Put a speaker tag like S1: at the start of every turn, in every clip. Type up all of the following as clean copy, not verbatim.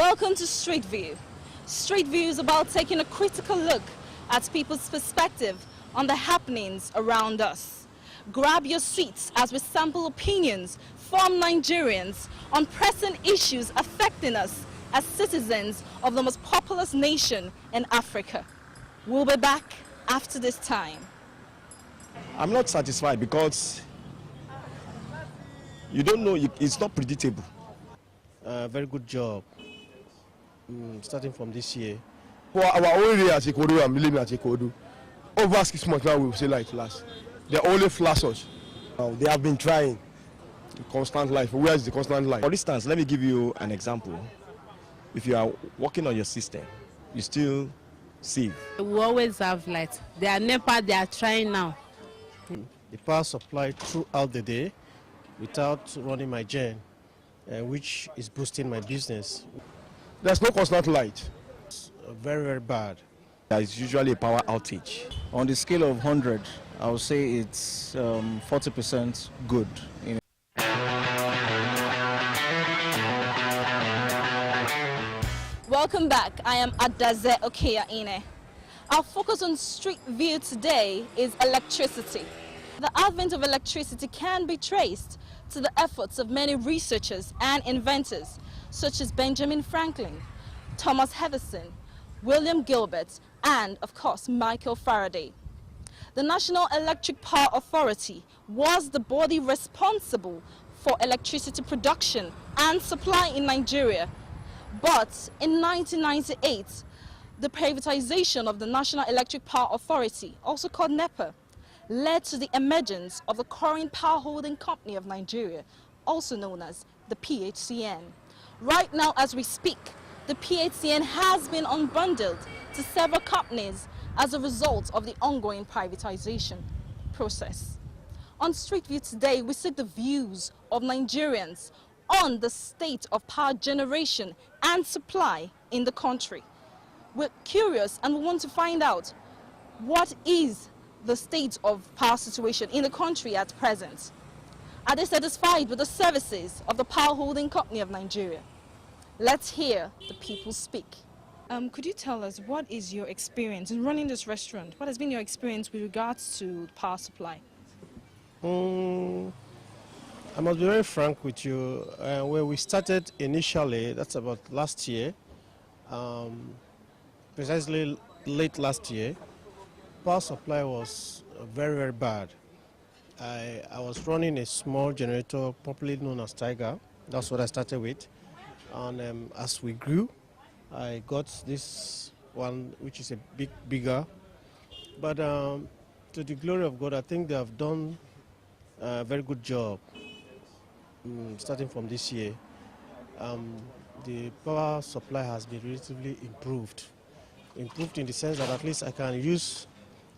S1: Welcome to Street View. Street View is about taking a critical look at people's perspective on the happenings around us. Grab your seats as we sample opinions from Nigerians on pressing issues affecting us as citizens of the most populous nation in Africa. We'll be back after this time.
S2: I'm not satisfied because you don't know, it's not predictable.
S3: Very good job. Starting from this year.
S4: For our own area at Ikodu and Millennium at Ikodu, over 6 months now we will say light last. They only flash us. They have been trying. The constant life. Where is the constant life?
S2: For instance, let me give you an example. If you are working on your system, you still save.
S5: We always have light. They are NEPA, they are trying now.
S3: The power supply throughout the day without running my gen, which is boosting my business.
S4: There's no constant light.
S3: It's very, very bad.
S2: There is usually a power outage.
S6: On the scale of 100, I would say it's 40% good.
S1: Welcome back. I am Adaze Okeaya. Our focus on Street View today is electricity. The advent of electricity can be traced to the efforts of many researchers and inventors, such as Benjamin Franklin, Thomas Edison, William Gilbert, and of course Michael Faraday. The National Electric Power Authority was the body responsible for electricity production and supply in Nigeria. But in 1998, the privatization of the National Electric Power Authority, also called NEPA, led to the emergence of the current power holding company of Nigeria, also known as the PHCN. Right now, as we speak, the PHCN has been unbundled to several companies as a result of the ongoing privatization process. On Street View today, we seek the views of Nigerians on the state of power generation and supply in the country. We're curious and we want to find out what is the state of power situation in the country at present. Are they satisfied with the services of the power holding company of Nigeria? Let's hear the people speak. Could you tell us what is your experience in running this restaurant? What has been your experience with regards to power supply?
S3: I must be very frank with you. Where we started initially, that's about last year, precisely late last year, power supply was very, very bad. I was running a small generator, popularly known as Tiger. That's what I started with. And as we grew, I got this one, which is a bit bigger. But to the glory of God, I think they have done a very good job. Starting from this year, the power supply has been relatively improved. Improved in the sense that at least I can use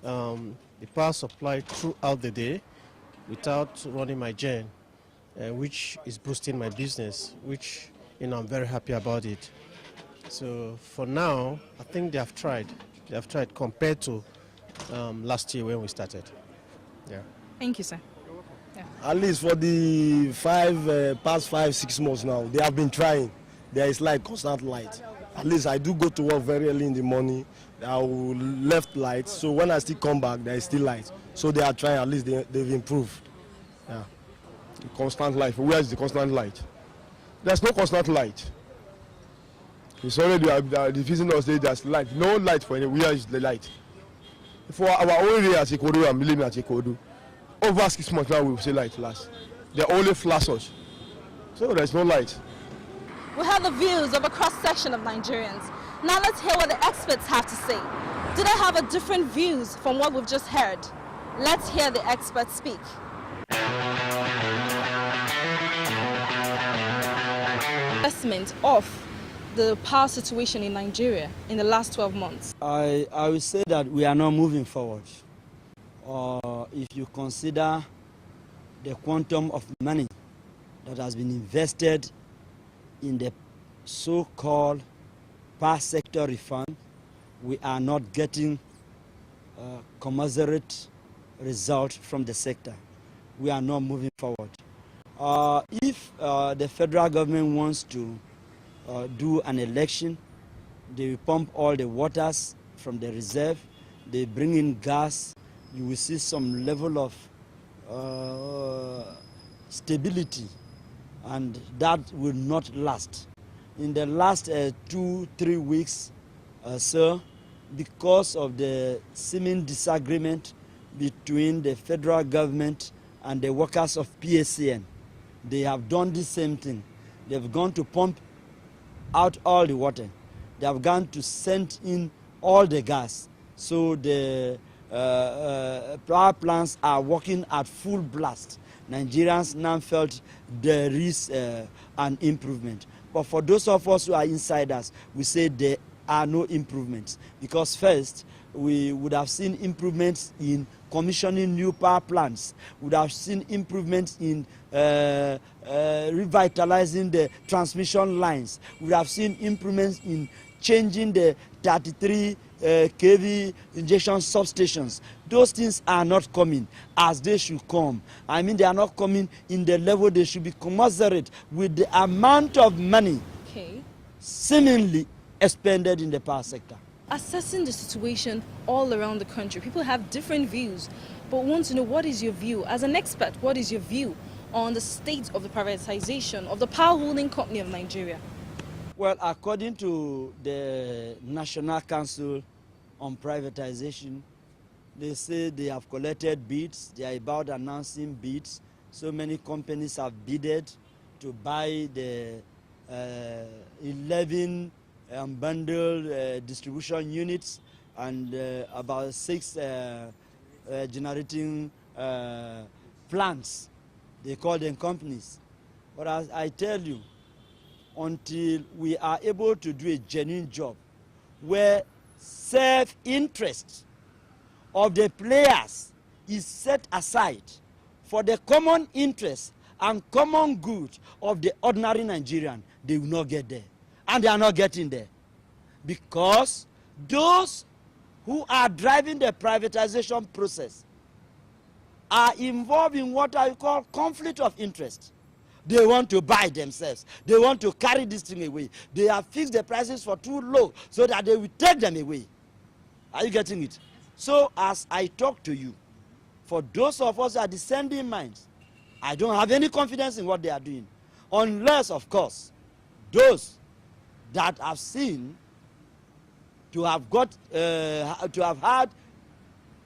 S3: the power supply throughout the day without running my gen, which is boosting my business, which I'm very happy about it. So for now, I think they have tried. They have tried compared to last year when we started. Yeah.
S1: Thank you, sir. Yeah.
S4: At least for the past 5-6 months now, they have been trying. There is light, constant light. At least I do go to work very early in the morning. I will left light, so when I still come back, there is still light. So they are trying. At least they've improved. Yeah. The constant light. Where is the constant light? There's no constant light. It's already the visitors say there's light. No light for anywhere. Where is the light? For our own area at Ikodu and Millennium at Ikodu, over 6 months now we will say light last. They only flash us. So there's no light.
S1: We have the views of a cross-section of Nigerians. Now let's hear what the experts have to say. Do they have a different views from what we've just heard? Let's hear the experts speak. Assessment of the power situation in Nigeria in the last 12 months.
S7: I will say that we are not moving forward. If you consider the quantum of money that has been invested in the so-called power sector reform, we are not getting commensurate result from the sector. We are not moving forward. If the federal government wants to do an election. They pump all the waters from the reserve. They bring in gas. You will see some level of stability, and that will not last. In the last 2-3 weeks, sir, because of the seeming disagreement between the federal government and the workers of PSCN, they have done the same thing. They've gone to pump out all the water. They have gone to send in all the gas. So the power plants are working at full blast. Nigerians now felt there is an improvement. But for those of us who are insiders, we say there are no improvements. Because first, we would have seen improvements in commissioning new power plants. We would have seen improvements in revitalizing the transmission lines. We would have seen improvements in changing the 33 kV injection substations. Those things are not coming as they should come. I mean, they are not coming in the level they should be commensurate with the amount of money seemingly expended in the power sector.
S1: Assessing the situation all around the country, people have different views, but want to know, what is your view? As an expert, what is your view on the state of the privatization of the power holding company of Nigeria?
S7: Well, according to the National Council on Privatization, they say they have collected bids. They are about announcing bids. So many companies have bidded to buy the 11 unbundled distribution units and about 6 generating plants. They call them companies. But as I tell you, until we are able to do a genuine job where self-interest of the players is set aside for the common interest and common good of the ordinary Nigerian, they will not get there. And they are not getting there. Because those who are driving the privatization process are involved in what I call conflict of interest. They want to buy themselves. They want to carry this thing away. They have fixed the prices for too low so that they will take them away. Are you getting it? So as I talk to you, for those of us that are descending minds, I don't have any confidence in what they are doing. Unless, of course, those that have seen to have got to have had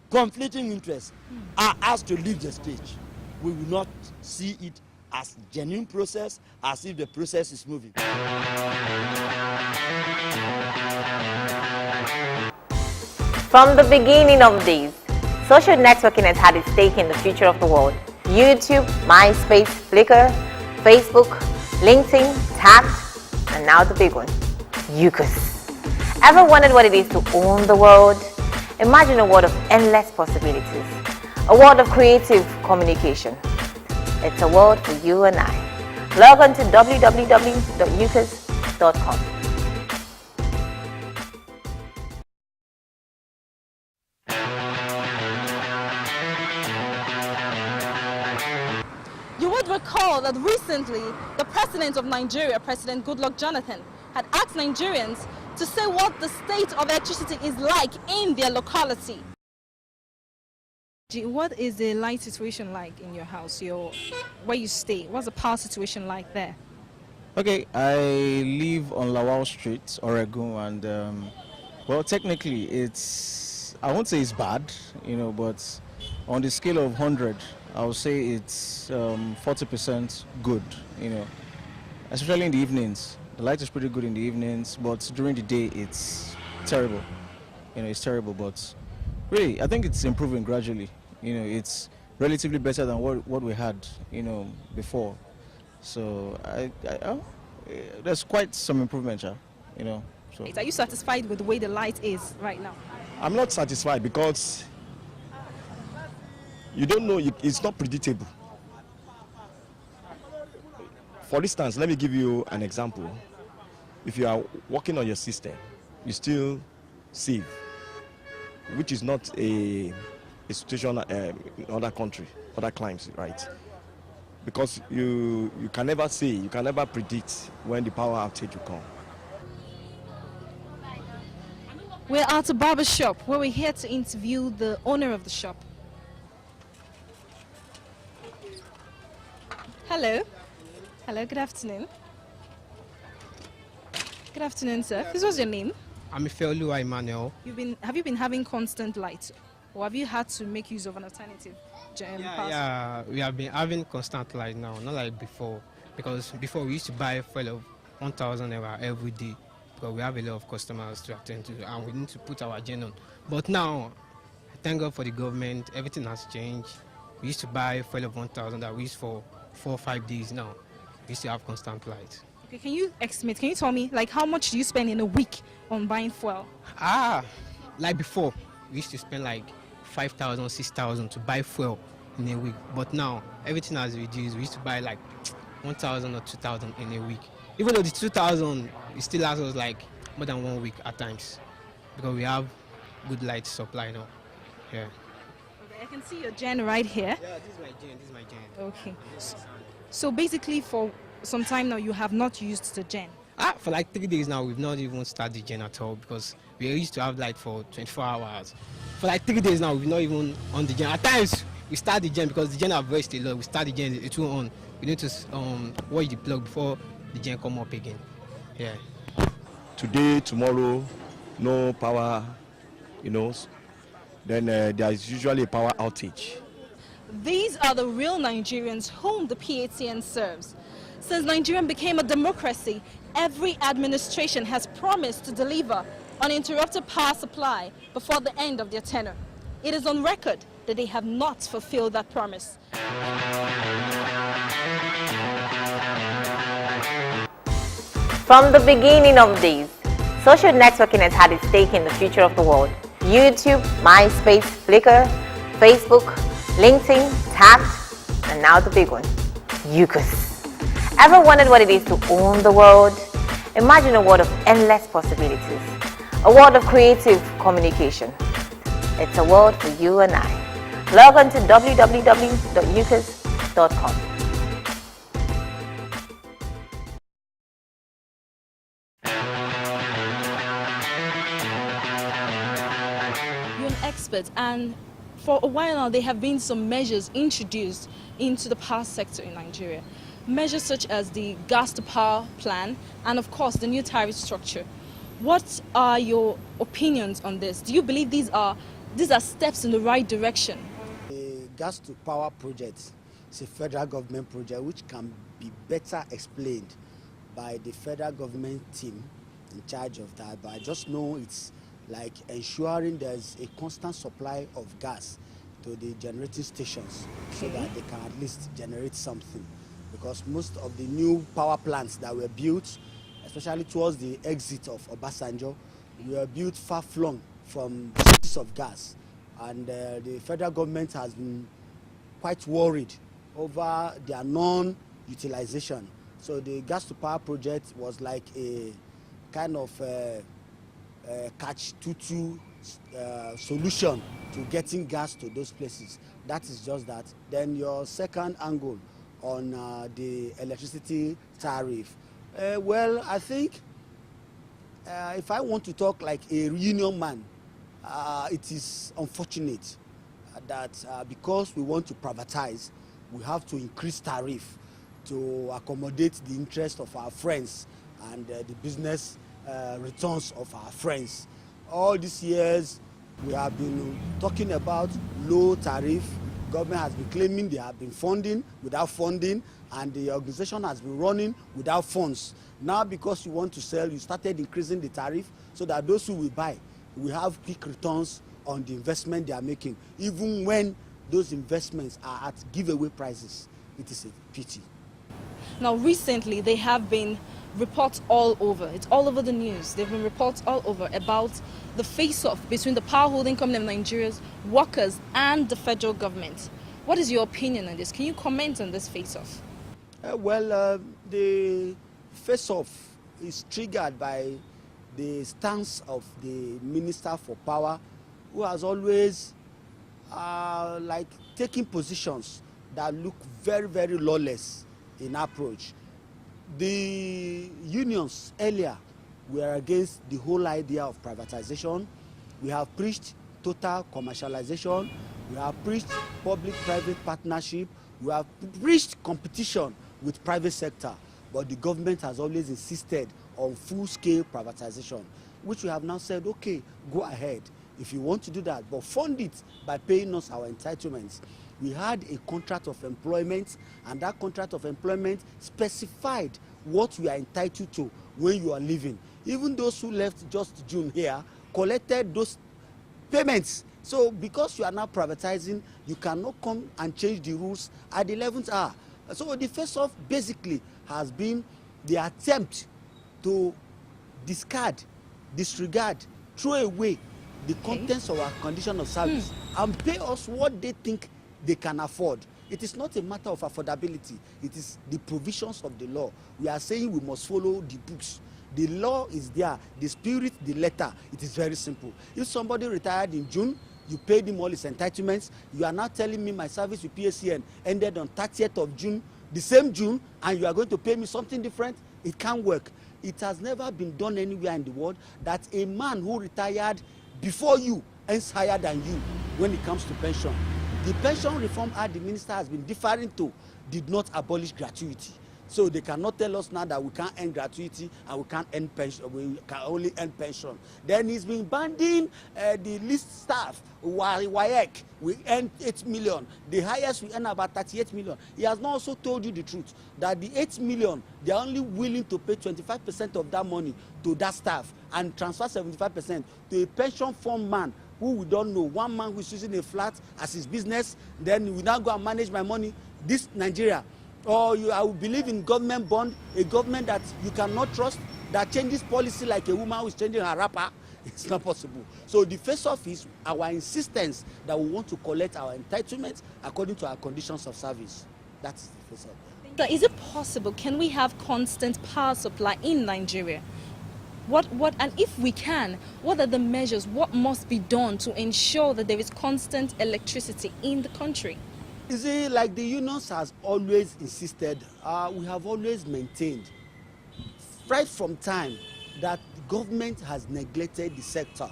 S7: conflicting interests are asked to leave the stage. We will not see it as genuine process, as if the process is moving.
S8: From the beginning of days, social networking has had its stake in the future of the world. YouTube, MySpace, Flickr, Facebook, LinkedIn, Tagged, and now the big one, UCAS. Ever wondered what it is to own the world? Imagine a world of endless possibilities, a world of creative communication. It's a world for you and I. Log on to www.ucas.com.
S1: You would recall that recently, the president of Nigeria, President Goodluck Jonathan, had asked Nigerians to say what the state of electricity is like in their locality. What is the light situation like in your house, where you stay? What's the power situation like there?
S6: Okay, I live on Lawal Street, Oregon, and well, technically I won't say it's bad, but on the scale of 100, I would say it's 40% good, especially in the evenings. The light is pretty good in the evenings, but during the day it's terrible. It's terrible, but really, I think it's improving gradually. It's relatively better than what we had, before. So there's quite some improvement, So.
S1: Are you satisfied with the way the light is right now?
S2: I'm not satisfied because you don't know, it's not predictable. For instance, let me give you an example. If you are working on your system, you still save, which is not a situation in other country, other climes, right? Because you can never say, you can never predict when the power outage will come.
S1: We're at a barber shop where we're here to interview the owner of the shop. Hello. Hello, good afternoon. Good afternoon, sir. This was your name?
S9: I'm Ifeoluwa Emmanuel.
S1: Have you been having constant light, or have you had to make use of an alternative?
S9: Yeah, we have been having constant light now, not like before. Because before we used to buy fuel of 1,000 naira every day, because we have a lot of customers to attend to, and we need to put our gen on. But now, thank God for the government, everything has changed. We used to buy fuel of 1,000 that we use for 4 or 5 days now. We used to have constant light.
S1: Okay, can you estimate? Can you tell me, like, how much do you spend in a week on buying fuel?
S9: Like before, we used to spend like 5,000, 6,000 to buy fuel in a week. But now, everything has reduced. We used to buy like 1,000 or 2,000 in a week. Even though the 2,000, it still lasts us like more than 1 week at times, because we have good light supply now. Yeah.
S1: Okay, I can see your gen right here.
S9: Yeah, this is my gen.
S1: Okay. So basically, for some time now, you have not used the gen.
S9: For like 3 days now, we've not even started the gen at all, because we used to have light for 24 hours. For like 3 days now, we've not even on the gen. At times, we start the gen because the gen have rest a lot. We start the gen, it will on. We need to watch the plug before the gen come up again. Yeah.
S2: Today, tomorrow, no power, then there is usually a power outage.
S1: These are the real Nigerians whom the PATN serves. Since Nigeria became a democracy, every administration has promised to deliver uninterrupted power supply before the end of their tenure. It is on record that they have not fulfilled that promise.
S8: From the beginning of days, social networking has had its stake in the future of the world. YouTube, MySpace, Flickr, Facebook, LinkedIn, Tagged, and now the big one, UCAS. Ever wondered what it is to own the world? Imagine a world of endless possibilities, a world of creative communication. It's a world for you and I. Log on to www.ucas.com.
S1: You're an expert, and for a while now there have been some measures introduced into the power sector in Nigeria. Measures such as the gas to power plan and of course the new tariff structure. What are your opinions on this? Do you believe these are steps in the right direction?
S10: The gas to power project is a federal government project which can be better explained by the federal government team in charge of that, but I just know it's like ensuring there's a constant supply of gas to the generating stations so that they can at least generate something. Because most of the new power plants that were built, especially towards the exit of Obasanjo, were built far-flung from sources of gas. And the federal government has been quite worried over their non-utilization. So the gas to power project was like a kind of catch-22 solution to getting gas to those places. That is just that. Then your second angle on the electricity tariff. Well, I think if I want to talk like a union man, it is unfortunate that because we want to privatize, we have to increase tariff to accommodate the interest of our friends and the business returns of our friends. All these years, we have been talking about low tariff. Government has been claiming they have been funding without funding, and the organization has been running without funds. Now, because you want to sell, you started increasing the tariff so that those who will buy will have quick returns on the investment they are making, even when those investments are at giveaway prices. It is a pity.
S1: Now, recently, there have been reports all over. It's all over the news. There have been reports all over about the face-off between the power holding company of Nigeria's workers and the federal government. What is your opinion on this? Can you comment on this face-off?
S10: The face-off is triggered by the stance of the Minister for Power, who has always like taking positions that look very, very lawless in approach. The unions earlier We are against the whole idea of privatization. We have preached total commercialization. We have preached public-private partnership. We have preached competition with private sector. But the government has always insisted on full-scale privatization, which we have now said, okay, go ahead if you want to do that, but fund it by paying us our entitlements. We had a contract of employment, and that contract of employment specified what we are entitled to when you are leaving. Even those who left just June here collected those payments. So because you are now privatizing, you cannot come and change the rules at the 11th hour. So the face-off basically has been the attempt to disregard, throw away the contents of our condition of service and pay us what they think they can afford. It is not a matter of affordability. It is the provisions of the law. We are saying we must follow the books. The law is there, the spirit, the letter. It is very simple. If somebody retired in June, you paid him all his entitlements. You are now telling me my service with PACN ended on 30th of June, the same June, and you are going to pay me something different? It can't work. It has never been done anywhere in the world that a man who retired before you earns higher than you when it comes to pension. The pension reform act the minister has been deferring to did not abolish gratuity. So they cannot tell us now that we can't earn gratuity and we can't earn pension. We can only earn pension. Then he's been banding the list staff. WAEC, we earn 8 million. The highest we earn about 38 million. He has not also told you the truth that the 8 million, they are only willing to pay 25% of that money to that staff and transfer 75% to a pension fund man who we don't know. One man who is using a flat as his business, then we now go and manage my money. This Nigeria. Or I will believe in government bond, a government that you cannot trust, that changes policy like a woman who is changing her wrapper. It's not possible. So the face-off is our insistence that we want to collect our entitlements according to our conditions of service. That's the face-off.
S1: So is it possible, can we have constant power supply in Nigeria? And if we can, what are the measures, what must be done to ensure that there is constant electricity in the country?
S10: You see, like the unions has always insisted, we have always maintained, right from time, that the government has neglected the sector.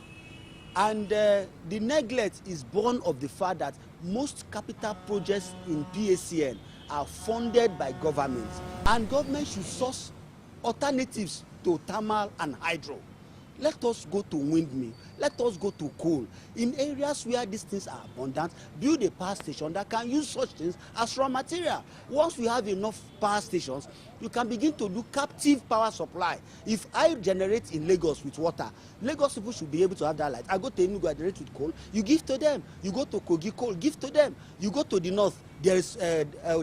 S10: And the neglect is born of the fact that most capital projects in PACN are funded by government. And government should source alternatives to thermal and hydro. Let us go to windmill. Let us go to coal. In areas where these things are abundant, build a power station that can use such things as raw material. Once we have enough power stations, you can begin to do captive power supply. If I generate in Lagos with water, Lagos people should be able to have that light. I go to Enugu, I generate with coal, you give to them. You go to Kogi coal, give to them. You go to the north, there is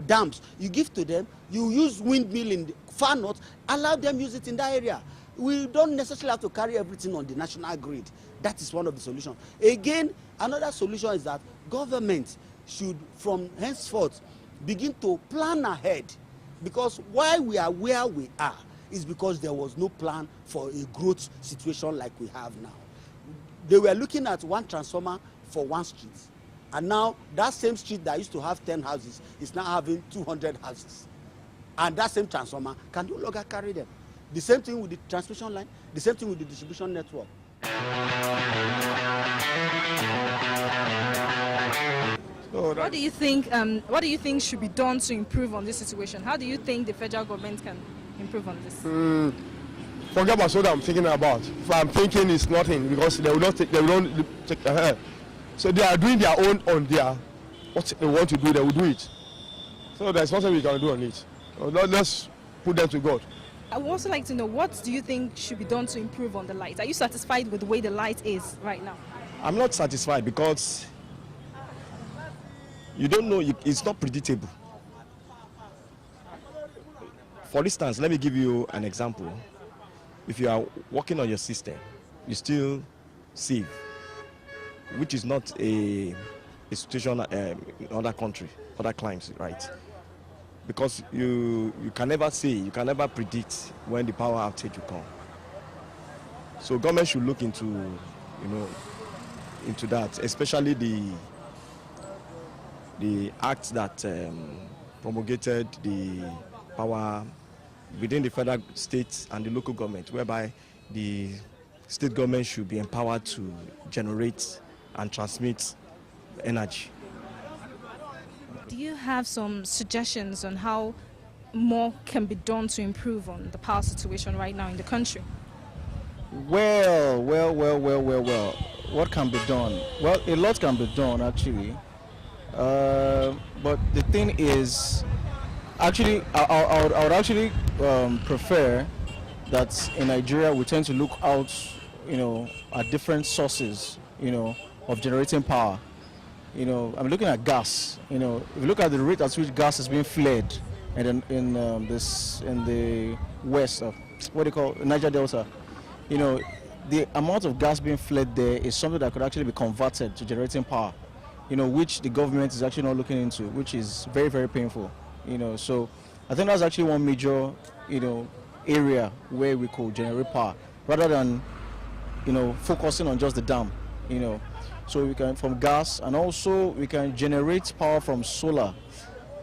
S10: dams, you give to them. You use windmill in the far north, allow them use it in that area. We don't necessarily have to carry everything on the national grid. That is one of the solutions. Again, another solution is that government should, from henceforth, begin to plan ahead. Because why we are where we are is because there was no plan for a growth situation like we have now. They were looking at one transformer for one street. And now that same street that used to have 10 houses is now having 200 houses. And that same transformer can no longer carry them. The same thing with the transmission line, the same thing with the distribution network.
S1: What do you think should be done to improve on this situation? How do you think the federal government can improve on this?
S4: Forget about what I'm thinking about. If I'm thinking, it's nothing because they will not take ahead. So they are doing their own on their what they want to do. They will do it. So there's nothing we can do on it. So let's put them to God.
S1: I would also like to know, what do you think should be done to improve on the light? Are you satisfied with the way the light is right now?
S2: I'm not satisfied because you don't know, it's not predictable. For instance, let me give you an example. If you are working on your system, you still save, which is not a situation in other country, other climes, right? Because you can never say, you can never predict when the power outage will come. So government should look into, into that, especially the act that promulgated the power within the federal, state, and the local government, whereby the state government should be empowered to generate and transmit energy.
S1: Do you have some suggestions on how more can be done to improve on the power situation right now in the country?
S6: Well. What can be done? Well, a lot can be done actually. But the thing is, actually, I would actually prefer that in Nigeria we tend to look out, at different sources, of generating power. I'm looking at gas. If you look at the rate at which gas is being flared, and in the west of what they call Niger Delta, the amount of gas being flared there is something that could actually be converted to generating power, which the government is actually not looking into, which is very, very painful. So I think that's actually one major, area where we could generate power rather than, focusing on just the dam, So we can from gas, and also we can generate power from solar.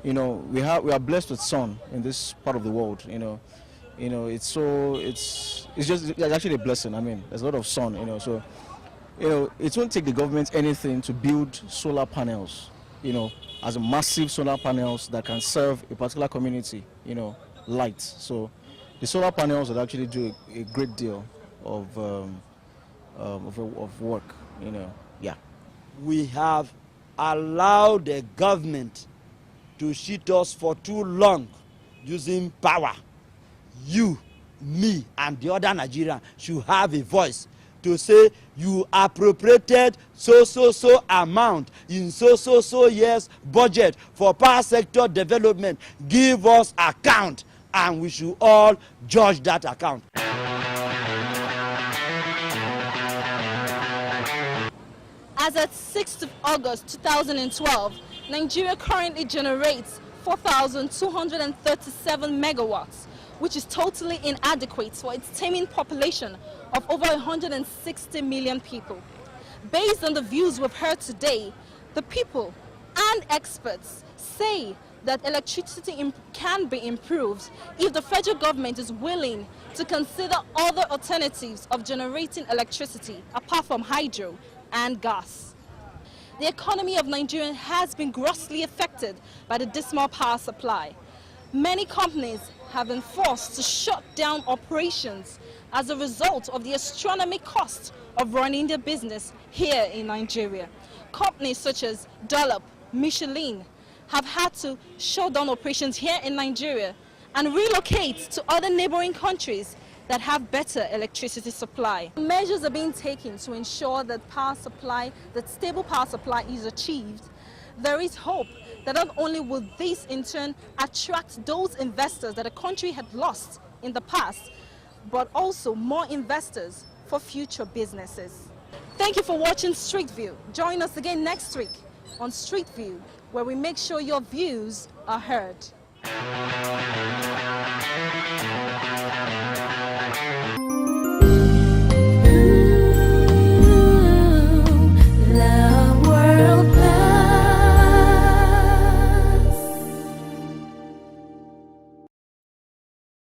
S6: We are blessed with sun in this part of the world. It's actually a blessing. I mean, there's a lot of sun. So it won't take the government anything to build solar panels. As a massive solar panels that can serve a particular community. Light. So the solar panels would actually do a great deal of work. Yeah.
S7: We have allowed the government to cheat us for too long using power. You, me, and the other Nigerians should have a voice to say you appropriated so amount in so years budget for power sector development. Give us account, and we should all judge that account.
S1: As at 6th of August 2012, Nigeria currently generates 4,237 megawatts, which is totally inadequate for its teeming population of over 160 million people. Based on the views we've heard today, the people and experts say that electricity can be improved if the federal government is willing to consider other alternatives of generating electricity apart from hydro and gas. The economy of Nigeria has been grossly affected by the dismal power supply. Many companies have been forced to shut down operations as a result of the astronomical cost of running their business here in Nigeria. Companies such as Dunlop, Michelin have had to shut down operations here in Nigeria and relocate to other neighboring countries that have better electricity supply. Measures are being taken to ensure that stable power supply is achieved. There is hope that not only will this in turn attract those investors that the country had lost in the past, but also more investors for future businesses. Thank you for watching Street View. Join us again next week on Street View, where we make sure your views are heard.